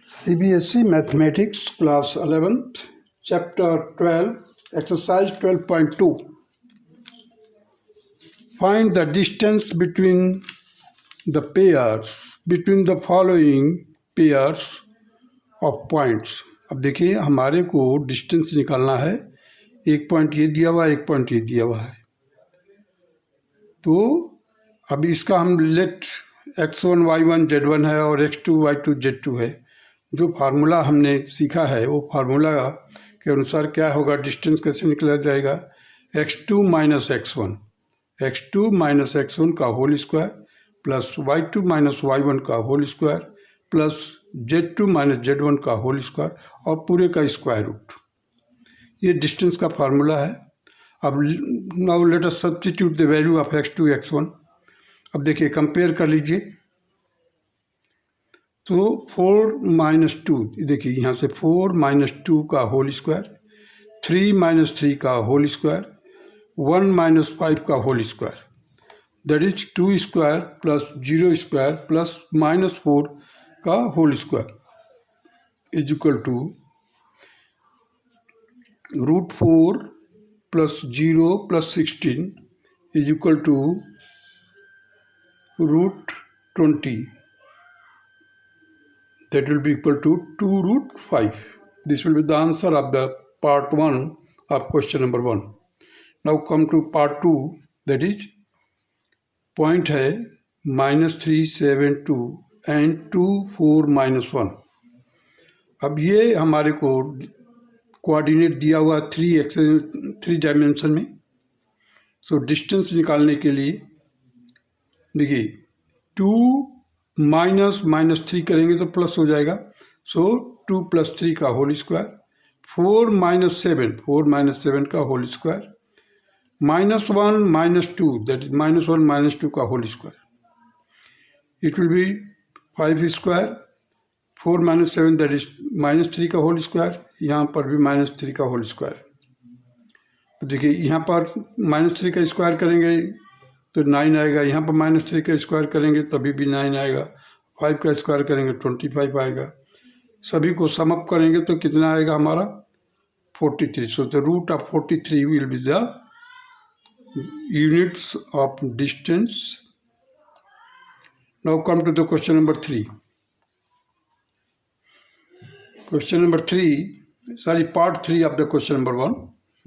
CBSE Mathematics Class 11th Chapter 12 Exercise 12.2 Find the distance between the following pairs of points. अब देखिए हमारे को distance निकालना है, एक पॉइंट ये दिया हुआ है, एक पॉइंट ये दिया हुआ है। तो अब इसका हम लेट x1 y1 z1 है और x2 y2 z2 है। जो फार्मूला हमने सीखा है वो फार्मूला के अनुसार क्या होगा, डिस्टेंस कैसे निकला जाएगा, x2 माइनस x1 का whole square plus y2 minus y1 का whole square plus z2 minus z1 का होल स्क्वायर और पूरे का स्क्वायर रूट। ये डिस्टेंस का फार्मूला है। अब now let us substitute the value of x2 x1। अब देखिए कंपेयर कर लीजिए, तो 4 माइनस 2, देखिए यहाँ से 4 माइनस 2 का होल स्क्वायर, 3 माइनस 3 का होल स्क्वायर, 1 माइनस 5 का whole square, that is 2 square plus 0 square plus minus 4 का whole square is equal to root 4 plus 0 plus 16 is equal to root 20. That will be equal to 2 root 5. This will be the answer of the part 1 of question number 1. Now come to part 2, that is point है -372 and 2 4 minus 1. अब ये हमारे को coordinate दिया हुआ 3 dimension में। So distance निकालने के लिए देखिए 2 माइनस 3 करेंगे तो प्लस हो जाएगा, सो 2 प्लस 3 का होल स्क्वायर, 4 माइनस 7 का whole square, -1 minus 2 that is -1 minus 2 का whole square, it will be 5 square, 4 minus 7 that is -3 का होल स्क्वायर, यहाँ पर भी -3 का होल स्क्वायर। तो देखिए यहाँ पर -3 का स्क्वायर करेंगे तो 9 आएगा, यहाँ पर -3 का स्क्वायर करेंगे तभी भी 9 आएगा, 5 का स्क्वायर करेंगे 25 आएगा, सभी को सम अप करेंगे तो कितना आएगा हमारा 43. So the root of 43 will be the units of distance. Now come to the question number 3. Question number 3 part 3 of the question number 1,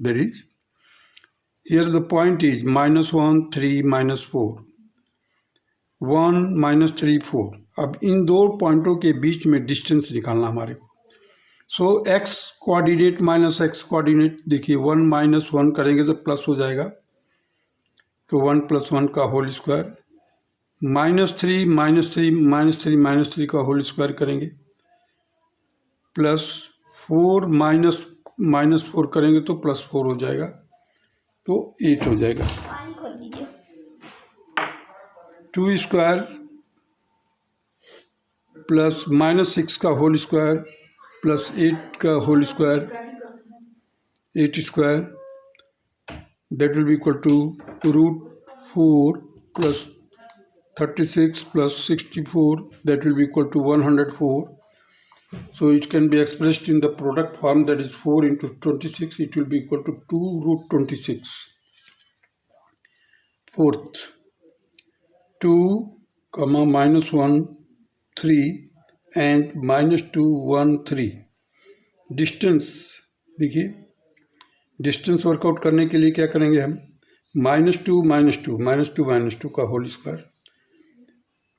that is here the point is -1 3 minus 4, 1 minus 3 4. अब इन दो पॉइंटों के बीच में distance निकालना हमारे को। सो x coordinate minus x coordinate, देखिए 1 minus 1 करेंगे तो प्लस हो जाएगा, तो 1 प्लस 1 का होल स्क्वायर, -3 का होल स्क्वायर करेंगे, प्लस 4 माइनस 4 करेंगे तो प्लस 4 हो जाएगा, तो 8 हो जाएगा। 2 स्क्वायर प्लस -6 का होल स्क्वायर प्लस 8 का whole square, 8 square that will be equal to root 4 plus 36 plus 64 that will be equal to 104. So it can be expressed in the product form, that is 4 into 26, it will be equal to 2 root 26. Fourth, 2, -1 3 and -2 1 3. Distance देखिए, distance work out करने के लिए क्या करेंगे हम, -2 का whole square,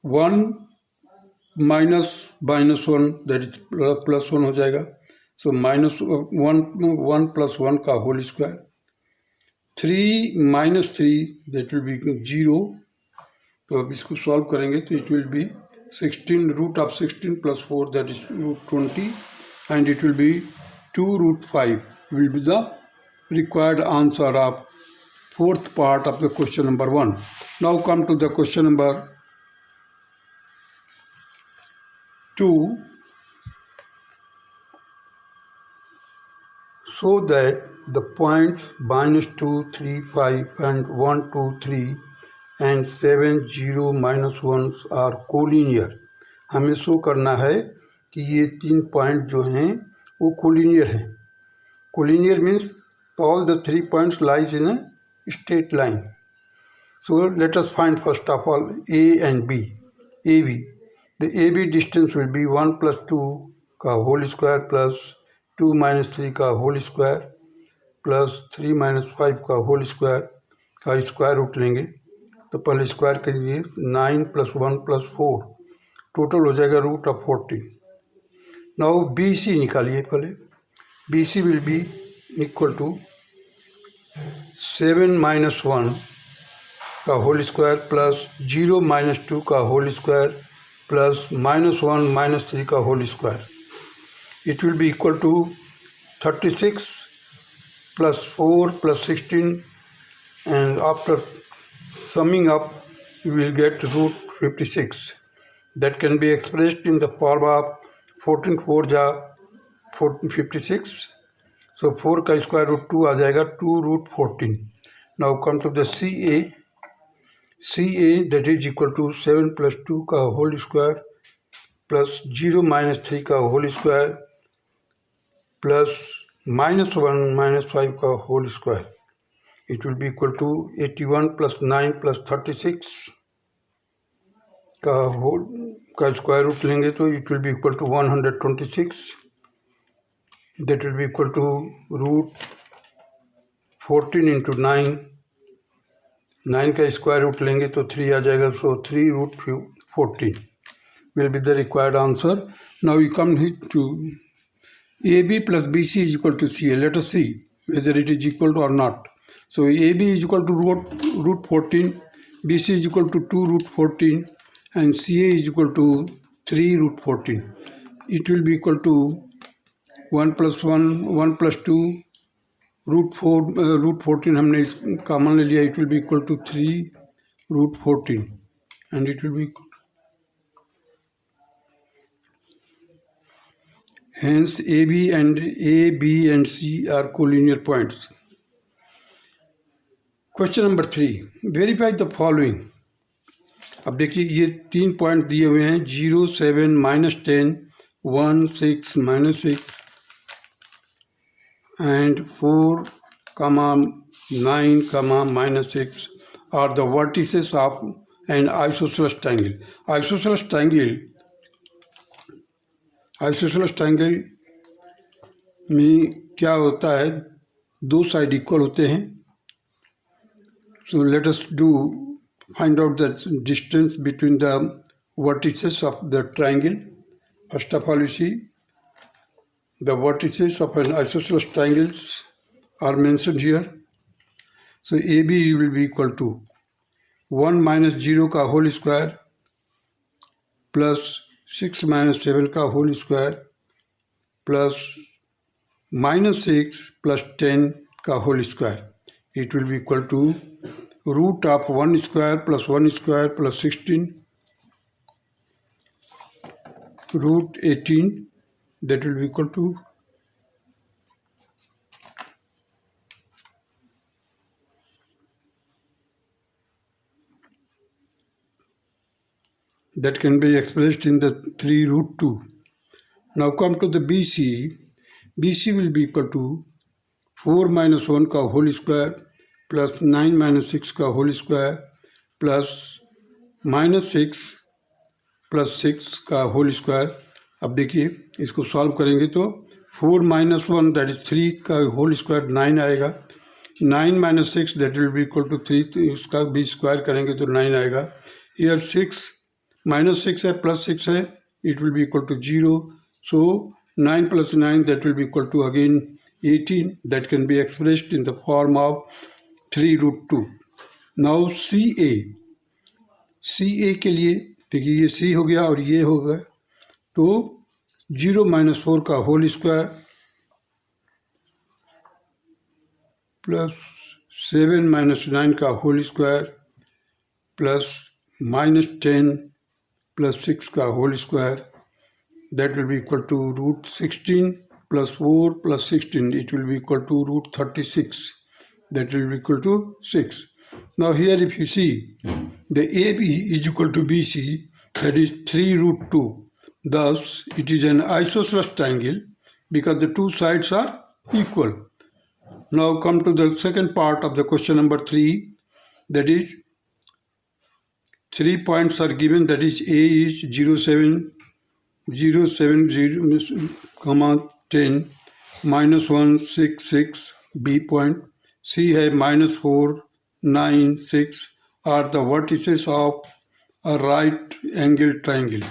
1 -1 that is plus 1 हो जाएगा, सो -1 प्लस 1 का whole square, 3 minus 3 that will be 0. तो अब इसको सॉल्व करेंगे तो it will be 16 root of 16 plus 4 that is root 20 and it will be 2 root 5 will be the required answer of fourth part of the question number 1. Now come to the question number 2. So that the points -2 3 5 and 1 2 3 and 7 0 -1 are collinear. हमें show करना है कि ये 3 point जो हैं वो collinear हैं। Collinear means all the 3 points lies in a straight line. So let us find first of all A and B. AB. The AB distance will be 1 plus 2 का whole square plus 2 minus 3 का whole square plus 3 minus 5 का whole square का square root लेंगे. तो पहले square करिए. 9 plus 1 plus 4 total हो जाएगा रूट ऑफ 14. नाउ BC निकालिए पहले. BC will be equal to 7 minus 1 का होल स्क्वायर प्लस 0 माइनस 2 का होल स्क्वायर प्लस -1 माइनस 3 का whole square. It will be equal to 36 plus 4 plus 16 and after summing up you will get root 56. That can be expressed in the form of 14 4 जा 56. So 4 का square root 2 आ जाएगा 2 root 14. Now come to the CA. CA that is equal to 7 plus 2 का whole square plus 0 minus 3 का whole square plus -1 minus 5 का whole square. It will be equal to 81 plus 9 plus 36 का square root लेंगे तो it will be equal to 126. That will be equal to root 14 into 9. 9 का square root लेंगे तो 3 आ जाएगा. सो 3 root 14 will be the required answer. Now you come to AB plus BC is equal to CA. Let us see whether it is equal to or not. So AB is equal to root 14, BC is equal to 2 root 14 and CA is equal to 3 root 14. It will be equal to 1 plus 1, 1 plus 2, root 14 हमने इस common ले लिया. It will be equal to 3 root 14 and it will be hence A, B and C are collinear points. Question number 3. Verify the following. अब देखिए ये 3 point दिए हुए हैं 0 7 -10 1 6 -6 and 4, 9, -6 are the vertices of an isosceles triangle. Isosceles triangle में क्या होता है, 2 साइड इक्वल होते हैं. So let us find out the distance between the vertices of the triangle. First of all, you see the vertices of an isosceles triangles are mentioned here. So AB will be equal to 1 minus 0 का whole square plus 6 minus 7 का whole square plus -6 plus 10 का whole square. It will be equal to root of 1 square plus 1 square plus 16 root 18. That will be equal to that can be expressed in the 3 root 2. Now come to the BC. BC will be equal to 4 minus 1 का whole square plus 9 minus 6 का whole square plus -6 plus 6 का whole square. अब देखिए इसको solve करेंगे तो 4 minus 1 that is 3 का whole square 9 आएगा. 9 minus 6 that will be equal to 3. तो इसका भी स्क्वायर करेंगे तो 9 आएगा. हियर 6 -6 है प्लस 6 है. It will be equal to 0. So 9 plus 9 that will be equal to again 18. That can be expressed in the form of 3 root 2. Now CA. CA के लिए देखिए ये C हो गया और ये हो गया तो 0 minus 4 का होल स्क्वायर प्लस 7 minus 9 का होल स्क्वायर प्लस -10 प्लस 6 का whole square. That will be equal to root 16 plus 4 plus 16. It will be equal to root 36. That will be equal to 6. Now here if you see the AB is equal to BC, that is 3 root 2 Thus, it is an isosceles triangle because the two sides are equal. Now come to the second part of the question number 3, that is 3 points are given, that is A is 0, 7, 0, 7, 0, comma 10, minus 1, 6, 6, B point, C है minus 4, 9, 6 are the vertices of a right angle triangle.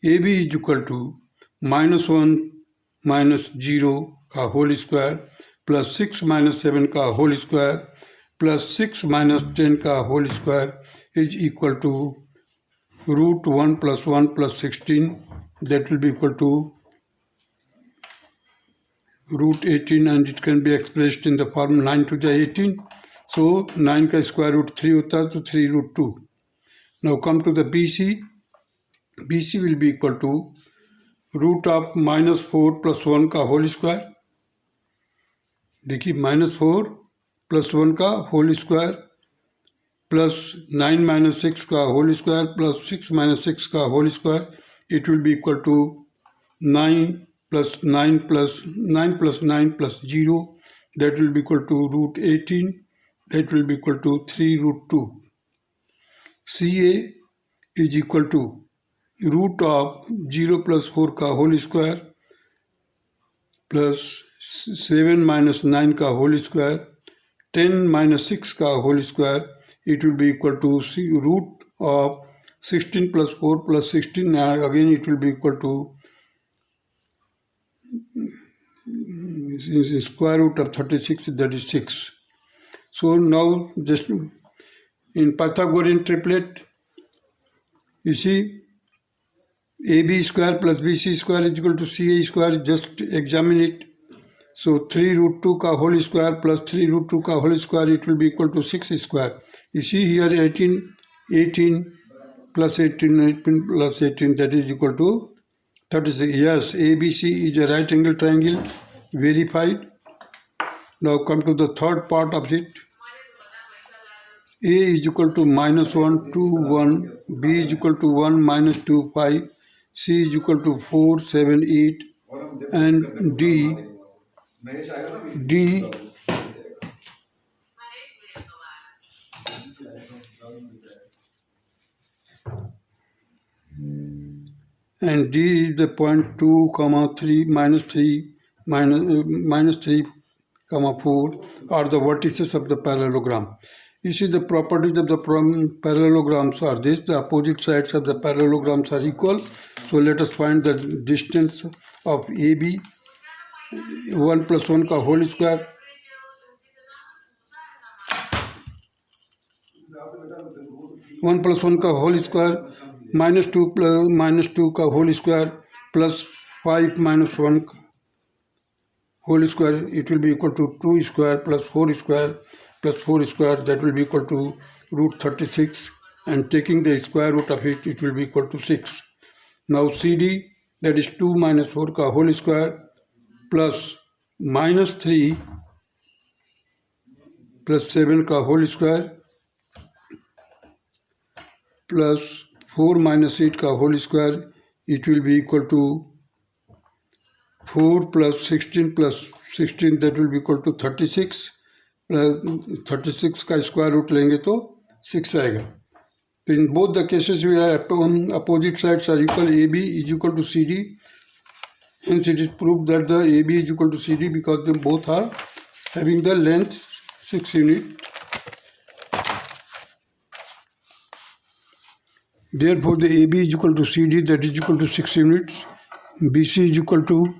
AB is equal to minus 1 minus 0 का whole square plus 6 minus 7 का whole square plus 6 minus 10 का whole square is equal to root 1 plus 1 plus 16, that will be equal to root 18, and it can be expressed in the form 9 to the 18. So 9 का square root 3 होता है तो 3 root 2. Now come to the BC. BC will be equal to root of minus 4 plus 1 का whole square. देखिए minus 4 plus 1 का whole square plus 9 minus 6 का whole square plus 6 minus 6 का whole square. It will be equal to 9 plus 9 plus 9 plus 9 plus 0. That will be equal to root 18. That will be equal to 3 root 2. CA is equal to root of 0 plus 4 का whole square plus 7 minus 9 का whole square, 10 minus 6 का whole square. It will be equal to root of 16 plus 4 plus 16. Again it will be equal to square root of 36, that is 6. So now just in Pythagorean triplet, you see AB square plus BC square is equal to CA square. Just examine it. So 3 root 2 का whole square plus 3 root 2 का whole square, it will be equal to 6 square. You see here 18 plus 18 plus 18, that is equal to 36. Yes, ABC is a right angle triangle, verified. Now come to the third part of it. A is equal to minus 1, 2, 1. B is equal to 1, minus 2, 5. C is equal to 4, 7, 8. And D is the point 2, 3, minus 3, minus 3, 4 are the vertices of the parallelogram. You see the properties of the parallelograms are this: the opposite sides of the parallelograms are equal. So let us find the distance of AB. 1 plus 1 का whole square, 1 plus 1 का whole square, minus 2 का whole square plus 5 minus 1 whole square. It will be equal to 2 square plus 4 square plus 4 square, that will be equal to root 36, and taking the square root of it, it will be equal to 6. Now CD, that is 2 minus 4 का whole square plus minus 3 plus 7 का whole square plus 4 minus 8 का whole square, it will be equal to 4 plus 16 plus 16, that will be equal to 36. 36 का square root लेंगे तो 6 आएगा. तो in both the cases we are opposite sides are equal. AB is equal to CD. Hence it is proved that the AB is equal to CD because they both are having the length 6 units. Therefore the AB is equal to CD, that is equal to 6 units. BC is equal to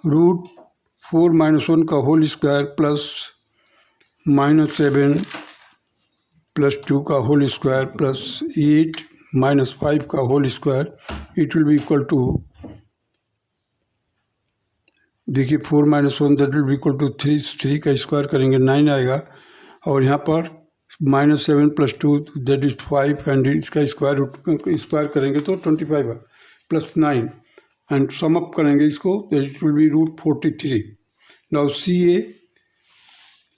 root 4 minus 1 का whole square plus minus 7 plus 2 का whole square plus 8 minus 5 का whole square, it will be equal to, देखिए 4 minus 1 that will be equal to 3 का square करेंगे 9 आएगा, और यहाँ पर minus 7 plus 2 that is 5, and इसका स्क्वायर करेंगे तो 25 plus 9, and sum up करेंगे इसको, that it will be root 43. Now CA,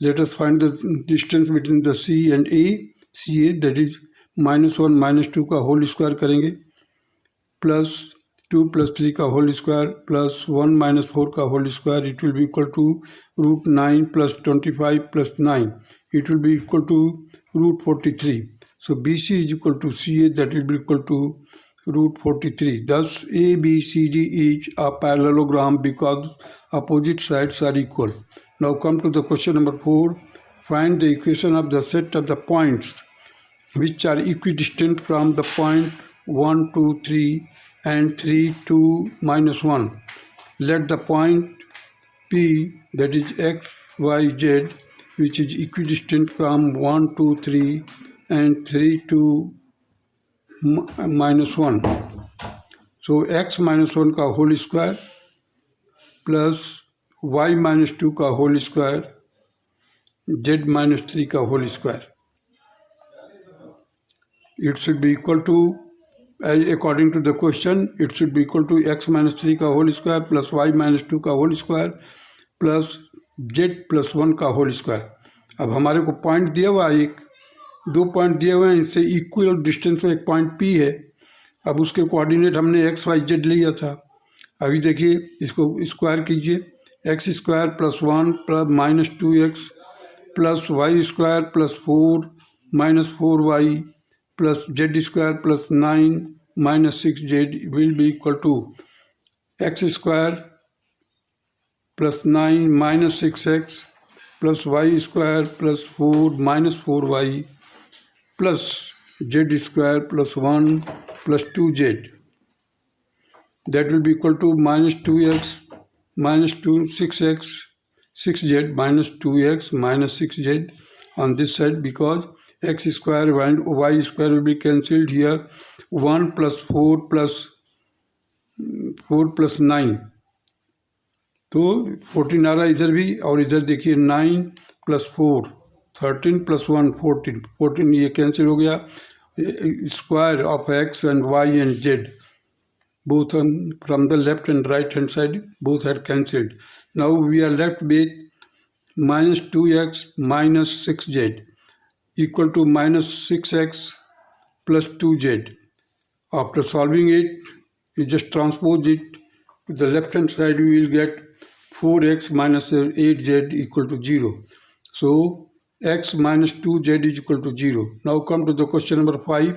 let us find the distance between the C and A. CA, that is minus 1 minus 2 का whole square करेंगे plus 2 plus 3 का whole square plus 1 minus 4 का whole square, it will be equal to root 9 plus 25 plus 9, it will be equal to root 43. So BC is equal to CA, that will be equal to root 43. Thus ABCD is a parallelogram because opposite sides are equal. Now come to the question number 4. Find the equation of the set of the points which are equidistant from the point 1, 2, 3 and 3, 2, minus 1. Let the point P, that is x, y, z, which is equidistant from 1, 2, 3 and 3, 2, minus 1. So x minus 1 का whole square plus y minus 2 का whole square, z minus 3 का whole square. It should be equal to, according to the question, it should be equal to x minus 3 का whole square plus y minus 2 का whole square plus z plus 1 का whole square. अब हमारे को point दिया हुआ है, दो पॉइंट दिए हुए हैं, इससे इक्वल डिस्टेंस में एक पॉइंट P है। अब उसके कोऑर्डिनेट हमने x y z लिया था। अभी देखिए इसको स्क्वायर कीजिए, x square plus 1 plus minus 2x plus y square plus 4 minus 4y plus z square plus 9 minus 6z will be equal to x square plus 9 minus 6x plus y square plus 4 minus 4y plus z square plus 1 plus 2z, that will be equal to minus 2x minus 6x 6z minus 2x minus 6z on this side, because x square and y square will be cancelled here. 1 plus 4 plus 9, तो 14 आ रहा है इधर भी, और इधर देखिए 9 plus 4 13 plus 1 14 ये cancel हो गया। Square of x and y and z both from the left and right hand side both are cancelled. Now we are left with minus 2x minus 6z equal to minus 6x plus 2z. After solving it, you just transpose it to the left hand side, we will get 4x minus 8z equal to 0. So x minus 2z is equal to 0. Now come to the question number 5.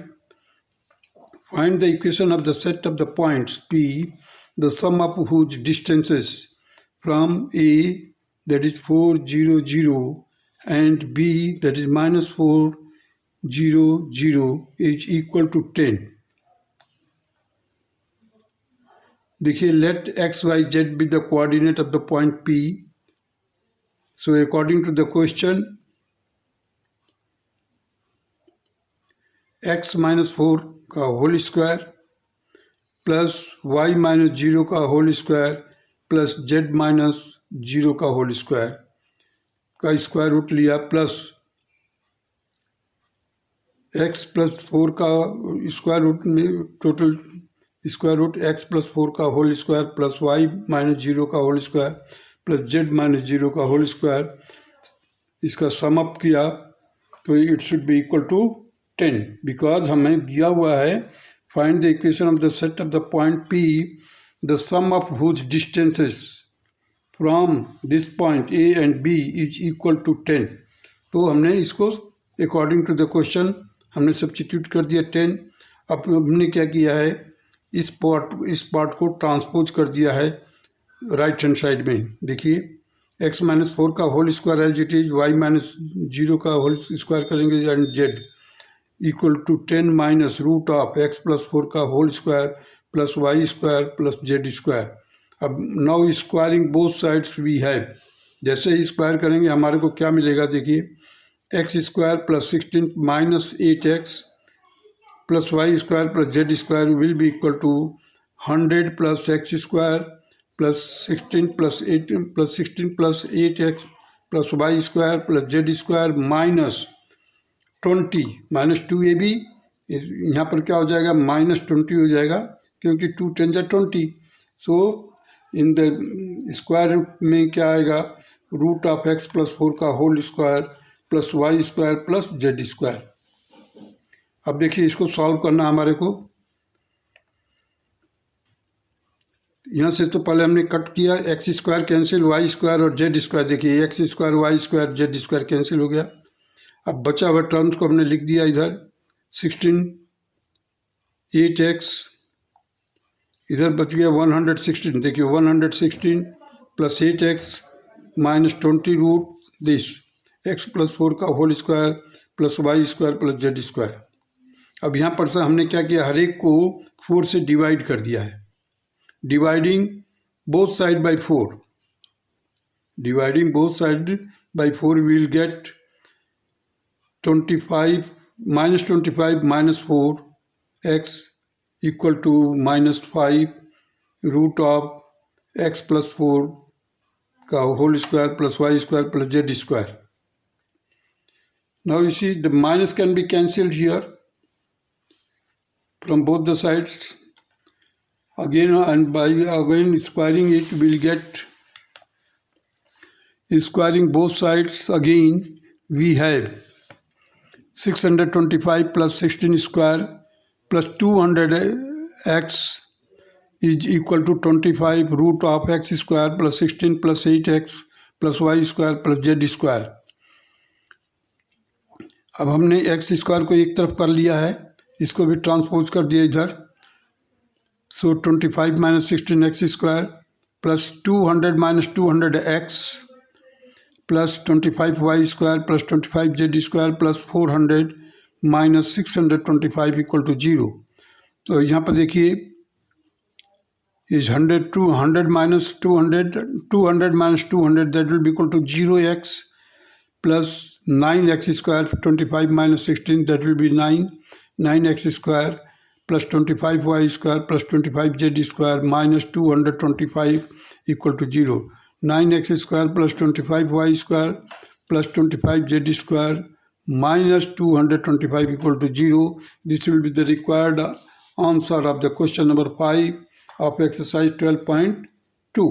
Find the equation of the set of the points P, the sum of whose distances from A, that is 4, 0, 0, and B, that is minus 4, 0, 0, is equal to 10. देखिए, let x, y, z be the coordinate of the point P. So according to the question, x minus 4 का whole square plus y minus 0 का whole square plus z minus 0 का whole square का square root लिया, plus x plus 4 का square root में total square root x plus 4 का whole square plus y minus 0 का whole square plus z minus 0 का whole square, इसका sum up किया तो it should be equal to 10, because हमें दिया हुआ है find the equation of the set of the point P, the sum of whose distances from this point A and B is equal to 10। तो हमने इसको according to the question हमने substitute कर दिया 10। अब हमने क्या किया है, इस पार्ट को ट्रांसपोज कर दिया है राइट हैंड साइड में। देखिए x माइनस 4 का whole square as it is, y minus 0 का होल स्क्वायर करेंगे and z equal to 10 minus root of x plus 4 का whole square plus y square plus z square. अब now squaring both sides we have, जैसे ही square करेंगे हमारे को क्या मिलेगा, देखिए x square plus 16 minus 8x plus y square plus z square will be equal to 100 plus x square plus 16 plus 8x plus y square plus z square minus 20 minus 2ab, यहाँ पर क्या हो जाएगा माइनस 20 हो जाएगा क्योंकि 2 10 जा 20। So in the square root में क्या आएगा, रूट ऑफ x प्लस 4 का whole square plus y square plus z square. अब देखिए इसको सॉल्व करना हमारे को। यहाँ से तो पहले हमने कट किया, x square cancel, y square और जेड स्क्वायर, देखिए x square y square z square cancel हो गया। अब बचा हुआ टर्म्स को हमने लिख दिया इधर, 16 8x, इधर बच गया 116, देखिए 116 plus 8x minus 20 root this x plus 4 का whole square plus y square plus z square. अब यहाँ पर से हमने क्या किया, हर एक को 4 से डिवाइड कर दिया है, dividing both side by 4, dividing both side by 4 we will get 25 minus 4x equal to -5 root of x plus 4 का whole square plus y square plus z square. Now you see the minus can be cancelled here from both the sides. Again, and by again squaring it, we will get, squaring both sides again we have 625 plus 16 square plus 200x is equal to 25 root of x square plus 16 plus 8x plus y square plus z square। अब हमने x square को एक तरफ कर लिया है, इसको भी ट्रांसपोज कर दिया इधर, so 25 minus 16 x square plus 200 minus 200 x plus 25 y square plus 25 z square plus 400 minus 625 equal to 0। तो यहाँ पर देखिए is 100 minus 200 minus 200 that will be equal to 0x plus 9x square 25 minus 16 that will be 9x square plus 25y square plus 25z square minus 225 equal to 0। 9x square plus 25y square plus 25z square minus 225 equal to 0। This will be the required answer of the question number 5 of exercise 12.2।